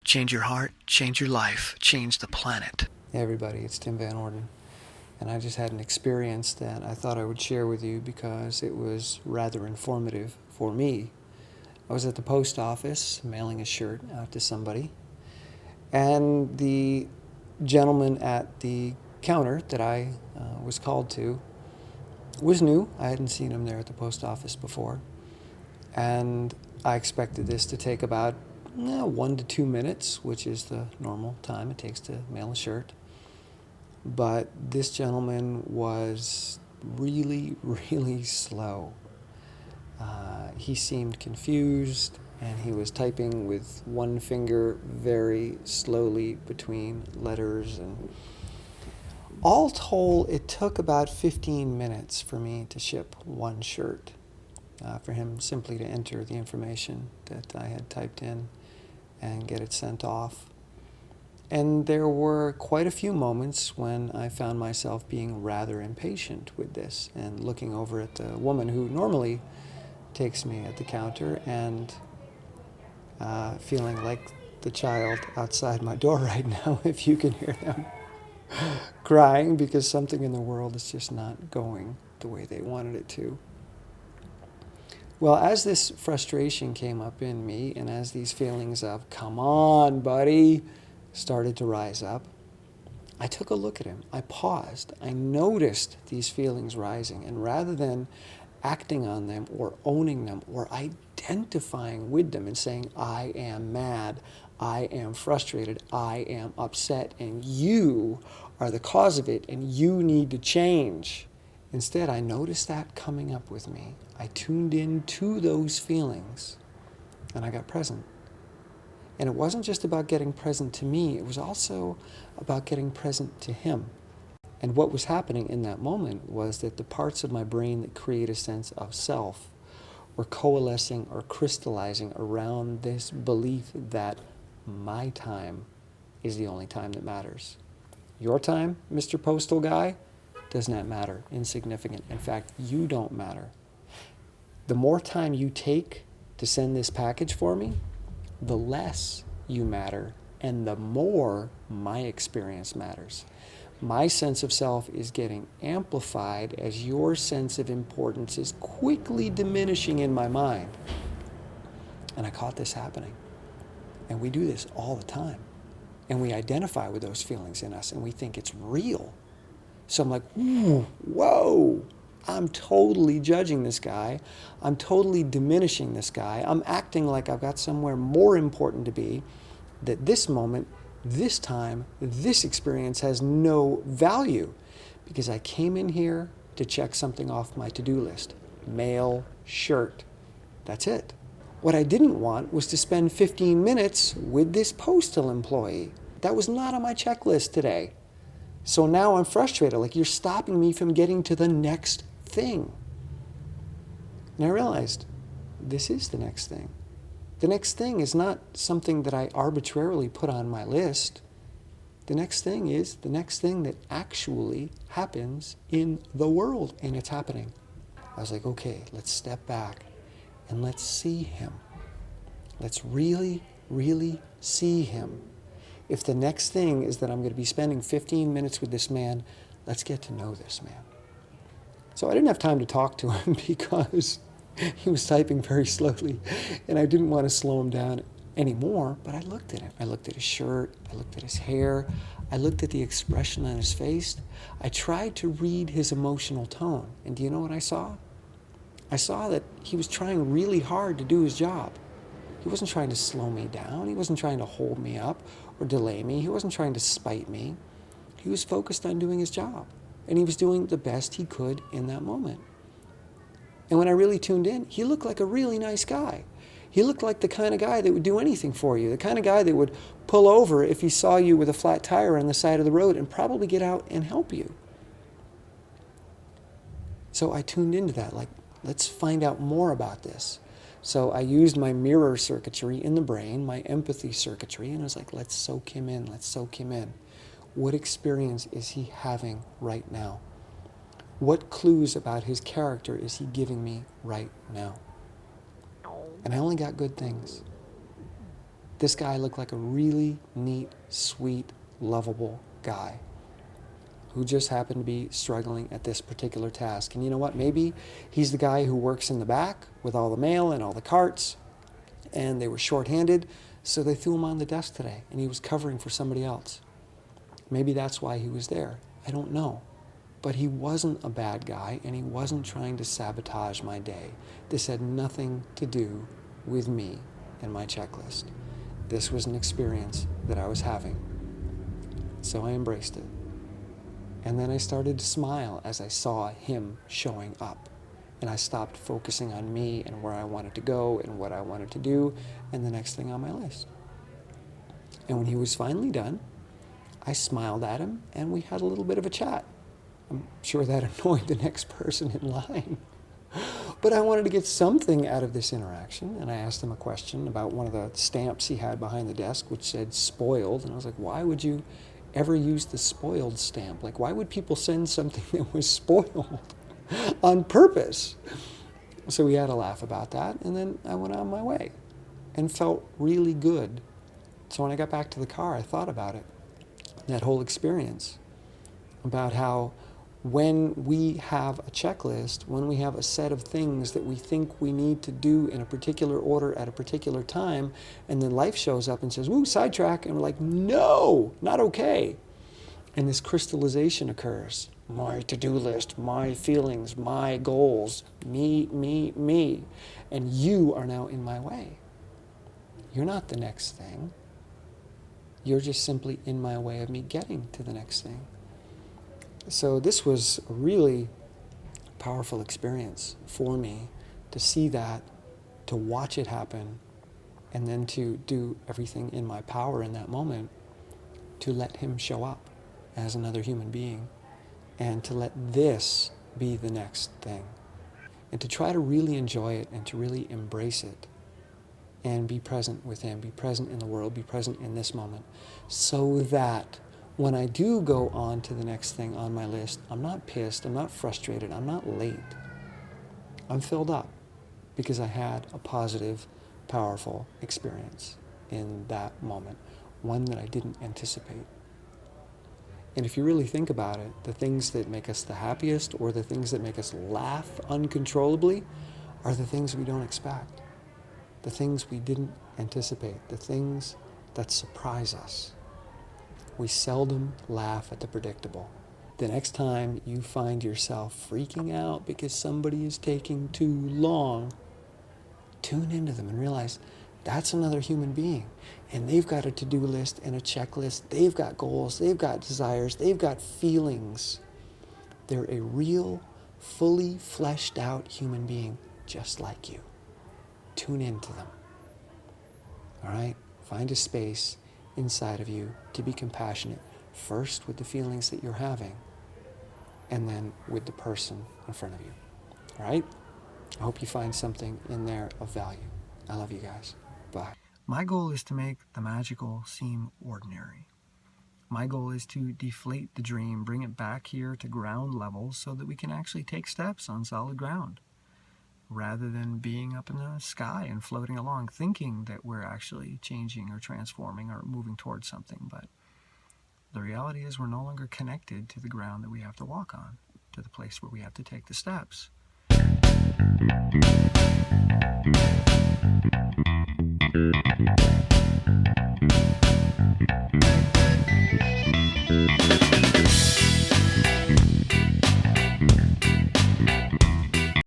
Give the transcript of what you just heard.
Change your heart, change your life, change the planet. Hey everybody, it's Tim Van Orden, and I just had an experience that I thought I would share with you because it was rather informative for me. I was at the post office mailing a shirt out to somebody, and the gentleman at the counter that I was called to was new. I hadn't seen him there at the post office before, and I expected this to take about 1 to 2 minutes, which is the normal time it takes to mail a shirt. But this gentleman was really, really slow. He seemed confused, and he was typing with one finger very slowly between letters. And all told, it took about 15 minutes for me to ship one shirt, for him simply to enter the information that I had typed in and get it sent off. And there were quite a few moments when I found myself being rather impatient with this and looking over at the woman who normally takes me at the counter and feeling like the child outside my door right now, if you can hear them crying because something in the world is just not going the way they wanted it to. Well, as this frustration came up in me, and as these feelings of, come on, buddy, started to rise up, I took a look at him. I paused. I noticed these feelings rising, and rather than acting on them or owning them or identifying with them and saying, I am mad, I am frustrated, I am upset, and you are the cause of it, and you need to change. Instead, I noticed that coming up with me. I tuned in to those feelings, and I got present. And it wasn't just about getting present to me, it was also about getting present to him. And what was happening in that moment was that the parts of my brain that create a sense of self were coalescing or crystallizing around this belief that my time is the only time that matters. Your time, Mr. Postal Guy, does not matter, insignificant. In fact, you don't matter. The more time you take to send this package for me, the less you matter, and the more my experience matters. My sense of self is getting amplified as your sense of importance is quickly diminishing in my mind. And I caught this happening. And we do this all the time. And we identify with those feelings in us, and we think it's real. So I'm like, ooh, whoa, I'm totally judging this guy. I'm totally diminishing this guy. I'm acting like I've got somewhere more important to be, that this moment, this time, this experience has no value because I came in here to check something off my to-do list. Mail, shirt. That's it. What I didn't want was to spend 15 minutes with this postal employee. That was not on my checklist today. So now I'm frustrated, like you're stopping me from getting to the next thing. And I realized this is the next thing. The next thing is not something that I arbitrarily put on my list. The next thing is the next thing that actually happens in the world, and it's happening. I was like, okay, let's step back and let's see him. Let's really, really see him. If the next thing is that I'm going to be spending 15 minutes with this man, let's get to know this man. So I didn't have time to talk to him because he was typing very slowly, and I didn't want to slow him down anymore, but I looked at him. I looked at his shirt, I looked at his hair, I looked at the expression on his face. I tried to read his emotional tone, and do you know what I saw? I saw that he was trying really hard to do his job. He wasn't trying to slow me down. He wasn't trying to hold me up or delay me. He wasn't trying to spite me. He was focused on doing his job. And he was doing the best he could in that moment. And when I really tuned in, he looked like a really nice guy. He looked like the kind of guy that would do anything for you, the kind of guy that would pull over if he saw you with a flat tire on the side of the road and probably get out and help you. So I tuned into that, like, let's find out more about this. So I used my mirror circuitry in the brain, my empathy circuitry, and I was like, let's soak him in, let's soak him in. What experience is he having right now? What clues about his character is he giving me right now? And I only got good things. This guy looked like a really neat, sweet, lovable guy who just happened to be struggling at this particular task. And you know what? Maybe he's the guy who works in the back with all the mail and all the carts, and they were shorthanded, so they threw him on the desk today, and he was covering for somebody else. Maybe that's why he was there. I don't know. But he wasn't a bad guy, and he wasn't trying to sabotage my day. This had nothing to do with me and my checklist. This was an experience that I was having. So I embraced it. And then I started to smile as I saw him showing up. And I stopped focusing on me and where I wanted to go and what I wanted to do and the next thing on my list. And when he was finally done, I smiled at him and we had a little bit of a chat. I'm sure that annoyed the next person in line. But I wanted to get something out of this interaction, and I asked him a question about one of the stamps he had behind the desk, which said spoiled. And I was like, why would you ever use the spoiled stamp? Like, why would people send something that was spoiled on purpose? So we had a laugh about that, and then I went on my way and felt really good. So when I got back to the car, I thought about it, that whole experience, about how when we have a checklist, when we have a set of things that we think we need to do in a particular order at a particular time, and then life shows up and says, woo, sidetrack, and we're like, no, not okay. And this crystallization occurs. My to-do list, my feelings, my goals, me. And you are now in my way. You're not the next thing. You're just simply in my way of me getting to the next thing. So this was a really powerful experience for me to see that, to watch it happen, and then to do everything in my power in that moment to let him show up as another human being and to let this be the next thing. And to try to really enjoy it and to really embrace it and be present with him, be present in the world, be present in this moment, so that when I do go on to the next thing on my list, I'm not pissed, I'm not frustrated, I'm not late. I'm filled up because I had a positive, powerful experience in that moment, one that I didn't anticipate. And if you really think about it, the things that make us the happiest or the things that make us laugh uncontrollably are the things we don't expect, the things we didn't anticipate, the things that surprise us. We seldom laugh at the predictable. The next time you find yourself freaking out because somebody is taking too long, tune into them and realize that's another human being. And they've got a to-do list and a checklist. They've got goals. They've got desires. They've got feelings. They're a real, fully fleshed out human being just like you. Tune into them. All right? Find a space inside of you to be compassionate, first with the feelings that you're having, and then with the person in front of you. All right? I hope you find something in there of value. I love you guys. Bye. My goal is to make the magical seem ordinary. My goal is to deflate the dream, bring it back here to ground level so that we can actually take steps on solid ground, rather than being up in the sky and floating along, thinking that we're actually changing or transforming or moving towards something. But the reality is we're no longer connected to the ground that we have to walk on, to the place where we have to take the steps.